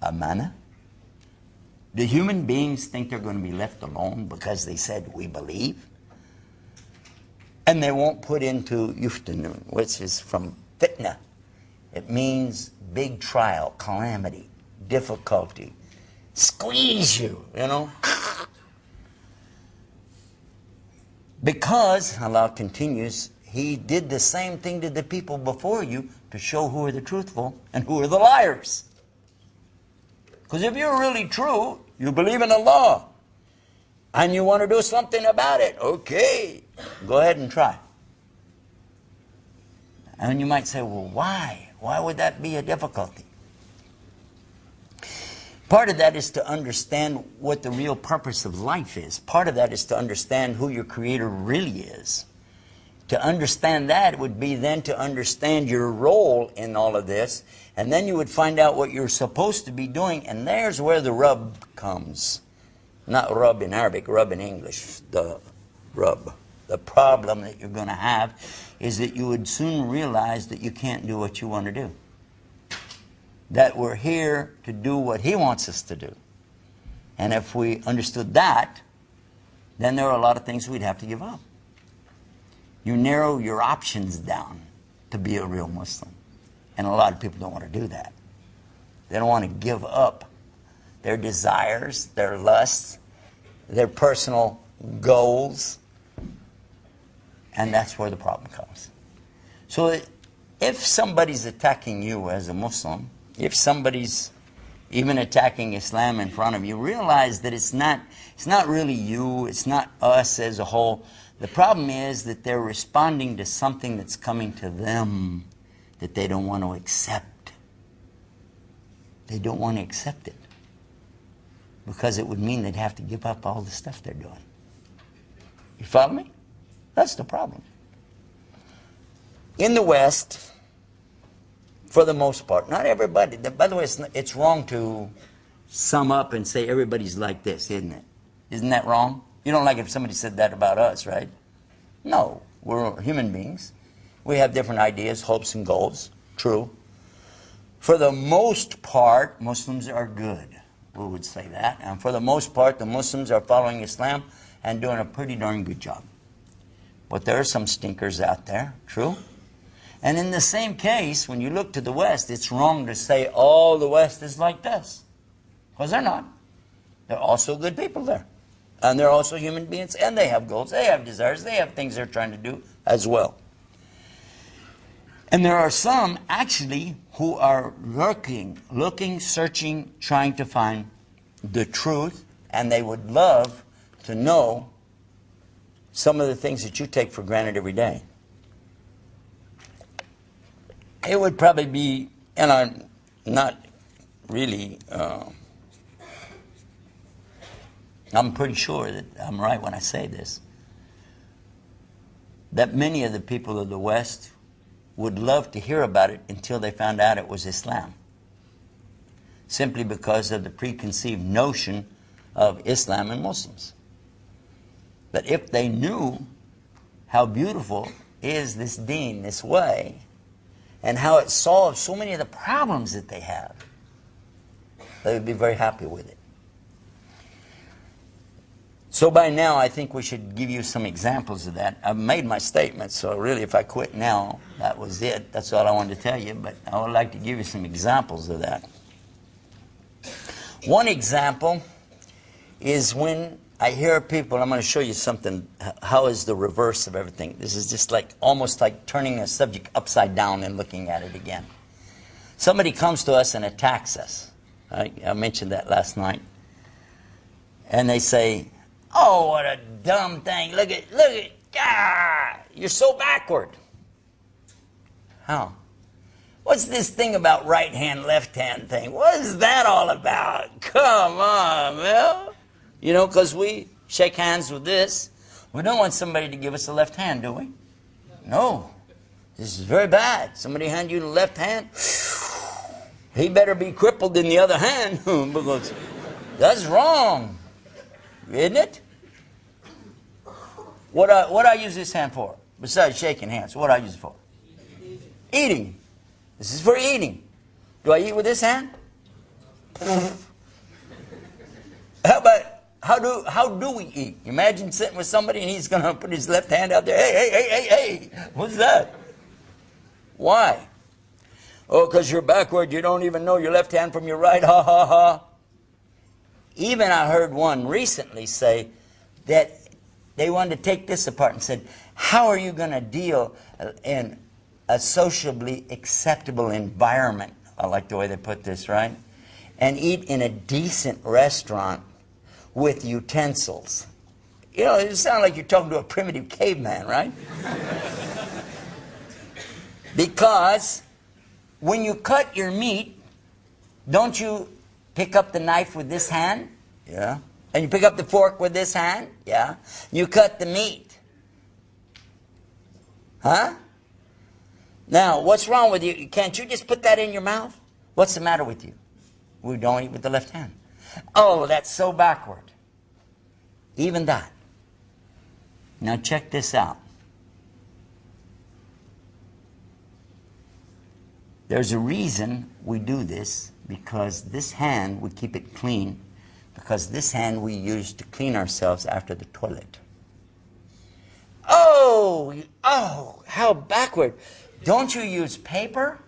amana? Do human beings think they're going to be left alone because they said we believe? And they won't put into yuftanun, which is from fitna. It means big trial, calamity, difficulty. Squeeze you, you know. Because, Allah continues, He did the same thing to the people before you to show who are the truthful and who are the liars. Because if you're really true, you believe in Allah, and you want to do something about it, okay, go ahead and try. And you might say, well, why? Why would that be a difficulty? Part of that is to understand what the real purpose of life is. Part of that is to understand who your Creator really is. To understand that would be then to understand your role in all of this, and then you would find out what you're supposed to be doing, and there's where the rub comes. Not rub in Arabic, rub in English. The rub. The problem that you're going to have is that you would soon realize that you can't do what you want to do. That we're here to do what He wants us to do. And if we understood that, then there are a lot of things we'd have to give up. You narrow your options down to be a real Muslim. And a lot of people don't want to do that. They don't want to give up their desires, their lusts, their personal goals. And that's where the problem comes. So if somebody's attacking you as a Muslim, if somebody's even attacking Islam in front of you, realize that it's not really you, it's not us as a whole. The problem is that they're responding to something that's coming to them that they don't want to accept. They don't want to accept it. Because it would mean they'd have to give up all the stuff they're doing. You follow me? That's the problem. In the West, for the most part, not everybody. By the way, it's wrong to sum up and say everybody's like this, isn't it? Isn't that wrong? You don't like if somebody said that about us, right? No, we're human beings. We have different ideas, hopes, and goals. True. For the most part, Muslims are good. We would say that. And for the most part, the Muslims are following Islam and doing a pretty darn good job. But there are some stinkers out there. True. And in the same case, when you look to the West, it's wrong to say all the West is like this. Because they're not. There are also good people there. And they're also human beings, and they have goals, they have desires, they have things they're trying to do as well. And there are some, actually, who are looking, searching, trying to find the truth, and they would love to know some of the things that you take for granted every day. It would probably be, and I'm not really, I'm pretty sure that I'm right when I say this, that many of the people of the West would love to hear about it until they found out it was Islam. Simply because of the preconceived notion of Islam and Muslims. That if they knew how beautiful is this deen, this way, and how it solves so many of the problems that they have, they would be very happy with it. So by now, I think we should give you some examples of that. I've made my statement, so really if I quit now, that was it. That's all I wanted to tell you, but I would like to give you some examples of that. One example is when I hear people, I'm going to show you something, how is the reverse of everything. This is just like, almost like turning a subject upside down and looking at it again. Somebody comes to us and attacks us. I mentioned that last night. And they say, oh, what a dumb thing. Look at, ah, you're so backward. How? What's this thing about right hand, left hand thing? What is that all about? Come on, Mel. You know, because we shake hands with this. We don't want somebody to give us a left hand, do we? No. This is very bad. Somebody hand you the left hand, he better be crippled in the other hand because that's wrong. Isn't it? What I use this hand for? Besides shaking hands, what I use it for? Eating. This is for eating. Do I eat with this hand? How do we eat? Imagine sitting with somebody and he's going to put his left hand out there. Hey. What's that? Why? Oh, because you're backward. You don't even know your left hand from your right. Ha, ha, ha. Even I heard one recently say that they wanted to take this apart and said, how are you going to deal in a sociably acceptable environment? I like the way they put this, right? And eat in a decent restaurant with utensils. You know, it sounds like you're talking to a primitive caveman, right? Because when you cut your meat, don't you pick up the knife with this hand? Yeah. And you pick up the fork with this hand? Yeah. You cut the meat. Huh? Now, what's wrong with you? Can't you just put that in your mouth? What's the matter with you? We don't eat with the left hand. Oh, that's so backward. Even that. Now check this out. There's a reason we do this, because this hand, we keep it clean, because this hand we use to clean ourselves after the toilet. Oh, how backward. Don't you use paper?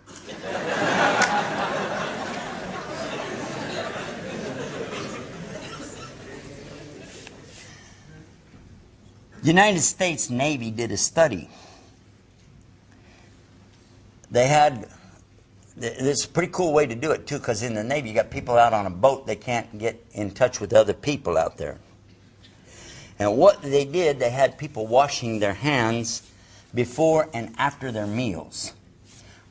United States Navy did a study. They had, it's a pretty cool way to do it too, because in the Navy you got people out on a boat, they can't get in touch with other people out there. And what they did, they had people washing their hands before and after their meals.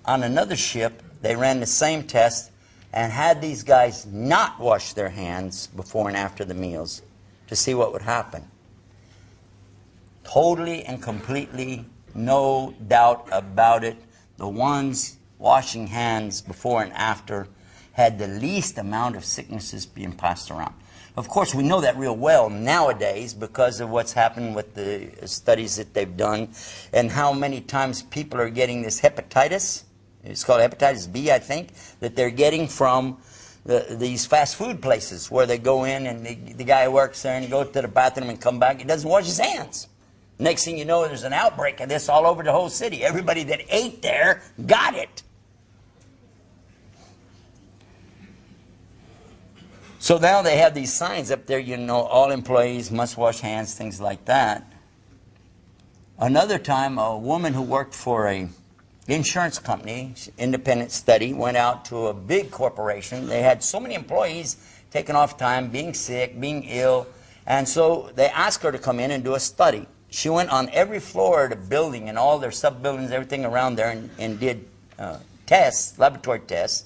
On another ship, they ran the same test and had these guys not wash their hands before and after the meals to see what would happen. Totally and completely, no doubt about it, the ones washing hands before and after had the least amount of sicknesses being passed around. Of course, we know that real well nowadays because of what's happened with the studies that they've done and how many times people are getting this hepatitis. It's called hepatitis B, I think, that they're getting from these fast food places where they go in and the guy works there and he goes to the bathroom and come back. He doesn't wash his hands. Next thing you know, there's an outbreak of this all over the whole city. Everybody that ate there got it. So now they have these signs up there, you know, all employees must wash hands, things like that. Another time, a woman who worked for an insurance company, independent study, went out to a big corporation. They had so many employees taking off time, being sick, being ill, and so they asked her to come in and do a study. She went on every floor of the building and all their sub-buildings, everything around there, and did tests, laboratory tests.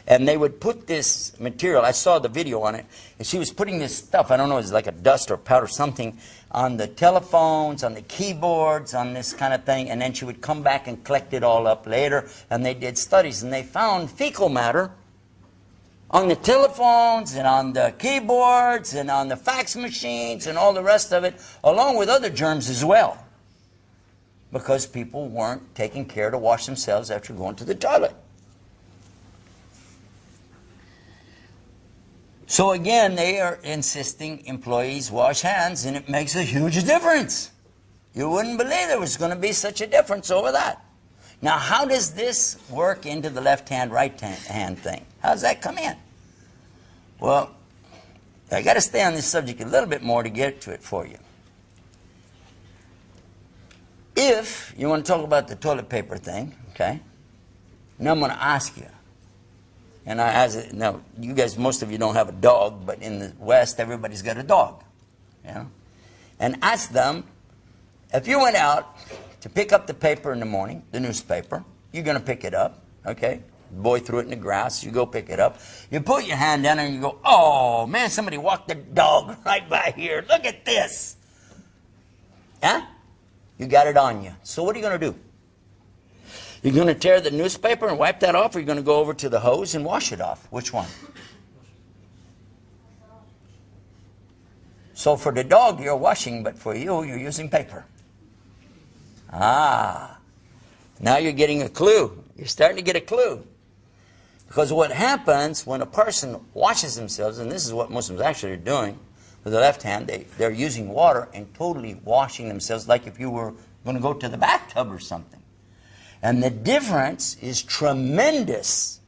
And they would put this material, I saw the video on it, and she was putting this stuff, I don't know, it was like a dust or powder or something, on the telephones, on the keyboards, on this kind of thing, and then she would come back and collect it all up later, and they did studies, and they found fecal matter on the telephones and on the keyboards and on the fax machines and all the rest of it, along with other germs as well, because people weren't taking care to wash themselves after going to the toilet. So again, they are insisting employees wash hands, and it makes a huge difference. You wouldn't believe there was going to be such a difference over that. Now, how does this work into the left hand, right hand thing? How does that come in? Well, I got to stay on this subject a little bit more to get to it for you. If you want to talk about the toilet paper thing, okay, now I'm going to ask you. And now, you guys, most of you don't have a dog, but in the West, everybody's got a dog. You know? And ask them, if you went out to pick up the paper in the morning, the newspaper, you're going to pick it up, okay? The boy threw it in the grass, you go pick it up. You put your hand down there and you go, oh, man, somebody walked their dog right by here. Look at this. Huh? You got it on you. So what are you going to do? You're going to tear the newspaper and wipe that off, or you're going to go over to the hose and wash it off? Which one? So for the dog, you're washing, but for you, you're using paper. Ah, now you're getting a clue. You're starting to get a clue. Because what happens when a person washes themselves, and this is what Muslims actually are doing with the left hand, they're using water and totally washing themselves like if you were going to go to the bathtub or something. And the difference is tremendous.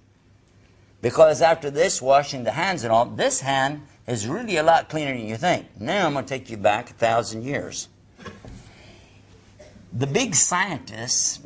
Because after this, washing the hands and all, this hand is really a lot cleaner than you think. Now I'm going to take you back 1,000 years. The big scientists,